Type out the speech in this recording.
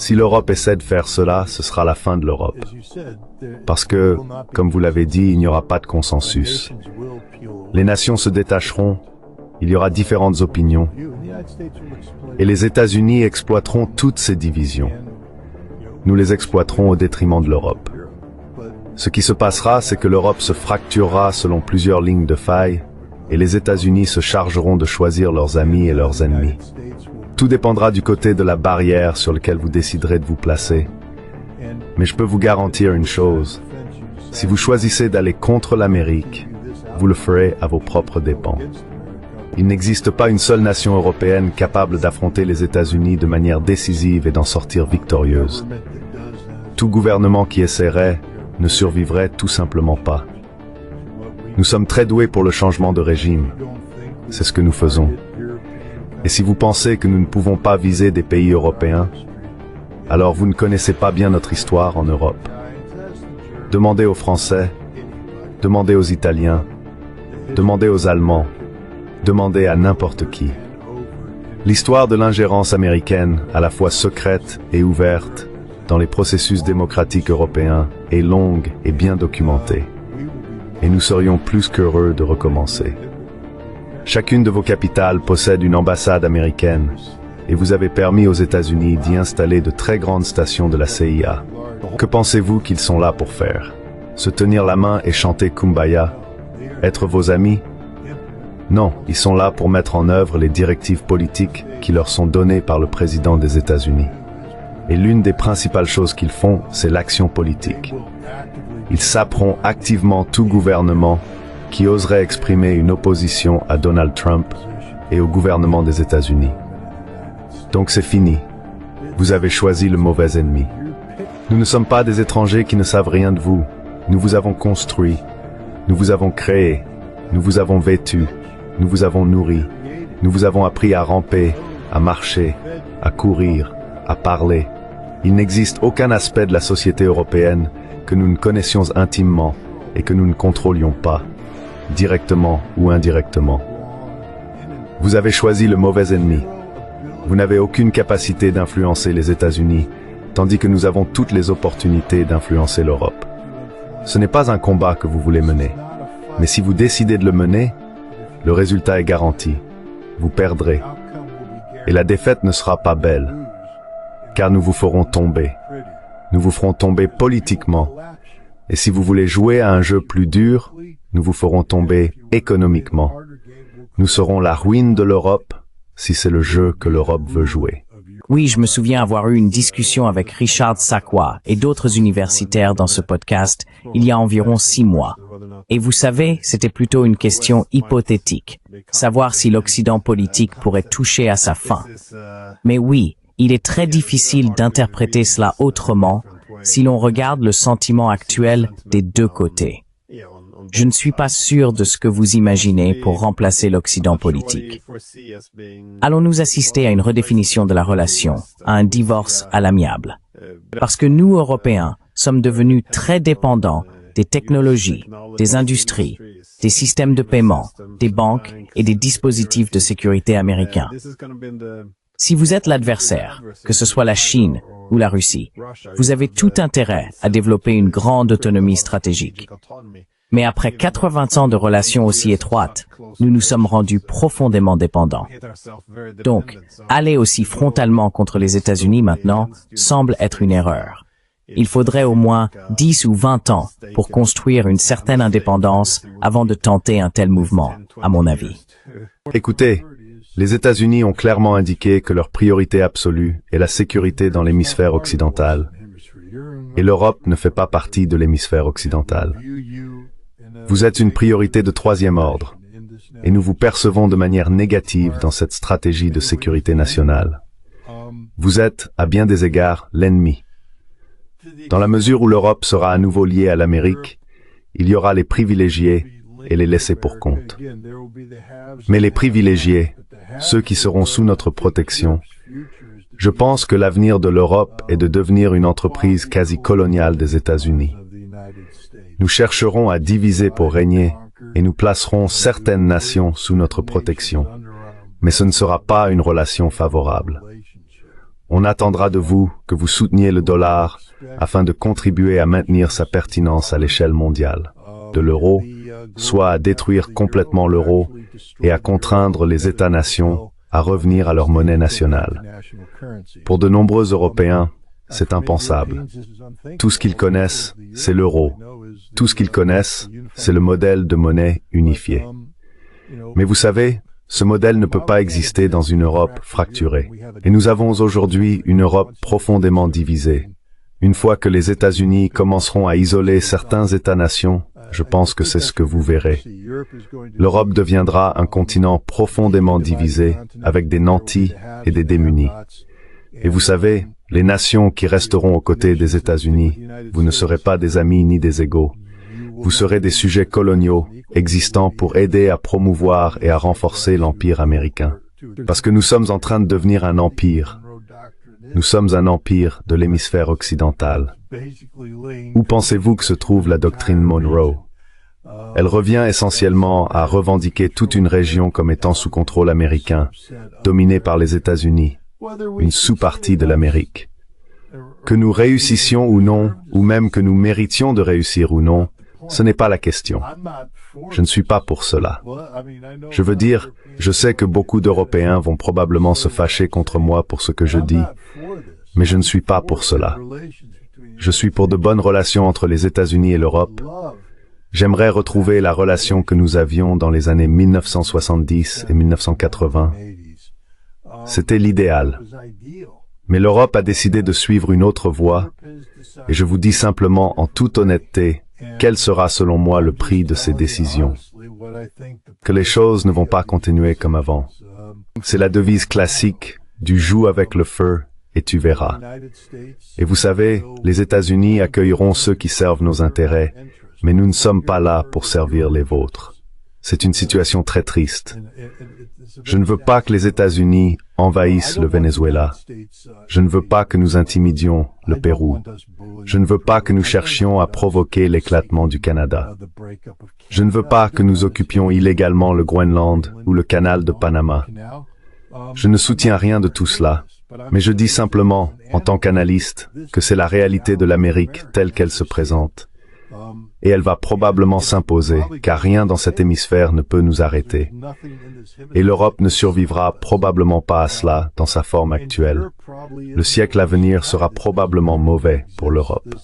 Si l'Europe essaie de faire cela, ce sera la fin de l'Europe. Parce que, comme vous l'avez dit, il n'y aura pas de consensus. Les nations se détacheront, il y aura différentes opinions, et les États-Unis exploiteront toutes ces divisions. Nous les exploiterons au détriment de l'Europe. Ce qui se passera, c'est que l'Europe se fracturera selon plusieurs lignes de faille, et les États-Unis se chargeront de choisir leurs amis et leurs ennemis. Tout dépendra du côté de la barrière sur lequel vous déciderez de vous placer. Mais je peux vous garantir une chose, si vous choisissez d'aller contre l'Amérique, vous le ferez à vos propres dépens. Il n'existe pas une seule nation européenne capable d'affronter les États-Unis de manière décisive et d'en sortir victorieuse. Tout gouvernement qui essaierait ne survivrait tout simplement pas. Nous sommes très doués pour le changement de régime. C'est ce que nous faisons. Et si vous pensez que nous ne pouvons pas viser des pays européens, alors vous ne connaissez pas bien notre histoire en Europe. Demandez aux Français, demandez aux Italiens, demandez aux Allemands, demandez à n'importe qui. L'histoire de l'ingérence américaine, à la fois secrète et ouverte, dans les processus démocratiques européens, est longue et bien documentée. Et nous serions plus qu'heureux de recommencer. Chacune de vos capitales possède une ambassade américaine, et vous avez permis aux États-Unis d'y installer de très grandes stations de la CIA. Que pensez-vous qu'ils sont là pour faire? Se tenir la main et chanter Kumbaya? Être vos amis? Non, ils sont là pour mettre en œuvre les directives politiques qui leur sont données par le président des États-Unis. Et l'une des principales choses qu'ils font, c'est l'action politique. Ils saperont activement tout gouvernement qui oserait exprimer une opposition à Donald Trump et au gouvernement des États-Unis. Donc c'est fini. Vous avez choisi le mauvais ennemi. Nous ne sommes pas des étrangers qui ne savent rien de vous. Nous vous avons construit. Nous vous avons créé. Nous vous avons vêtu. Nous vous avons nourri. Nous vous avons appris à ramper, à marcher, à courir, à parler. Il n'existe aucun aspect de la société européenne que nous ne connaissions intimement et que nous ne contrôlions pas, directement ou indirectement. Vous avez choisi le mauvais ennemi. Vous n'avez aucune capacité d'influencer les États-Unis, tandis que nous avons toutes les opportunités d'influencer l'Europe. Ce n'est pas un combat que vous voulez mener, mais si vous décidez de le mener, le résultat est garanti. Vous perdrez. Et la défaite ne sera pas belle, car nous vous ferons tomber. Nous vous ferons tomber politiquement. Et si vous voulez jouer à un jeu plus dur, nous vous ferons tomber économiquement. Nous serons la ruine de l'Europe si c'est le jeu que l'Europe veut jouer. Oui, je me souviens avoir eu une discussion avec Richard Sakwa et d'autres universitaires dans ce podcast il y a environ 6 mois. Et vous savez, c'était plutôt une question hypothétique, savoir si l'Occident politique pourrait toucher à sa fin. Mais oui, il est très difficile d'interpréter cela autrement si l'on regarde le sentiment actuel des deux côtés. Je ne suis pas sûr de ce que vous imaginez pour remplacer l'Occident politique. Allons-nous assister à une redéfinition de la relation, à un divorce à l'amiable? Parce que nous, Européens, sommes devenus très dépendants des technologies, des industries, des systèmes de paiement, des banques et des dispositifs de sécurité américains. Si vous êtes l'adversaire, que ce soit la Chine ou la Russie, vous avez tout intérêt à développer une grande autonomie stratégique. Mais après 80 ans de relations aussi étroites, nous nous sommes rendus profondément dépendants. Donc, aller aussi frontalement contre les États-Unis maintenant semble être une erreur. Il faudrait au moins 10 ou 20 ans pour construire une certaine indépendance avant de tenter un tel mouvement, à mon avis. Écoutez, les États-Unis ont clairement indiqué que leur priorité absolue est la sécurité dans l'hémisphère occidental. Et l'Europe ne fait pas partie de l'hémisphère occidental. Vous êtes une priorité de 3e ordre, et nous vous percevons de manière négative dans cette stratégie de sécurité nationale. Vous êtes, à bien des égards, l'ennemi. Dans la mesure où l'Europe sera à nouveau liée à l'Amérique, il y aura les privilégiés et les laissés pour compte. Mais les privilégiés, ceux qui seront sous notre protection, je pense que l'avenir de l'Europe est de devenir une entreprise quasi coloniale des États-Unis. Nous chercherons à diviser pour régner et nous placerons certaines nations sous notre protection. Mais ce ne sera pas une relation favorable. On attendra de vous que vous souteniez le dollar afin de contribuer à maintenir sa pertinence à l'échelle mondiale, de l'euro, soit à détruire complètement l'euro et à contraindre les États-nations à revenir à leur monnaie nationale. Pour de nombreux Européens, c'est impensable. Tout ce qu'ils connaissent, c'est l'euro. Tout ce qu'ils connaissent, c'est le modèle de monnaie unifiée. Mais vous savez, ce modèle ne peut pas exister dans une Europe fracturée. Et nous avons aujourd'hui une Europe profondément divisée. Une fois que les États-Unis commenceront à isoler certains États-nations, je pense que c'est ce que vous verrez. L'Europe deviendra un continent profondément divisé, avec des nantis et des démunis. Et vous savez, les nations qui resteront aux côtés des États-Unis, vous ne serez pas des amis ni des égaux. Vous serez des sujets coloniaux, existants pour aider à promouvoir et à renforcer l'empire américain. Parce que nous sommes en train de devenir un empire. Nous sommes un empire de l'hémisphère occidental. Où pensez-vous que se trouve la doctrine Monroe? Elle revient essentiellement à revendiquer toute une région comme étant sous contrôle américain, dominée par les États-Unis, une sous-partie de l'Amérique. Que nous réussissions ou non, ou même que nous méritions de réussir ou non, ce n'est pas la question. Je ne suis pas pour cela. Je veux dire, je sais que beaucoup d'Européens vont probablement se fâcher contre moi pour ce que je dis, mais je ne suis pas pour cela. Je suis pour de bonnes relations entre les États-Unis et l'Europe. J'aimerais retrouver la relation que nous avions dans les années 1970 et 1980. C'était l'idéal. Mais l'Europe a décidé de suivre une autre voie, et je vous dis simplement en toute honnêteté, quel sera selon moi le prix de ces décisions? Que les choses ne vont pas continuer comme avant. C'est la devise classique du « joue avec le feu et tu verras ». Et vous savez, les États-Unis accueilleront ceux qui servent nos intérêts, mais nous ne sommes pas là pour servir les vôtres. C'est une situation très triste. Je ne veux pas que les États-Unis envahissent le Venezuela. Je ne veux pas que nous intimidions le Pérou. Je ne veux pas que nous cherchions à provoquer l'éclatement du Canada. Je ne veux pas que nous occupions illégalement le Groenland ou le canal de Panama. Je ne soutiens rien de tout cela, mais je dis simplement, en tant qu'analyste, que c'est la réalité de l'Amérique telle qu'elle se présente. Et elle va probablement s'imposer, car rien dans cet hémisphère ne peut nous arrêter. Et l'Europe ne survivra probablement pas à cela dans sa forme actuelle. Le siècle à venir sera probablement mauvais pour l'Europe.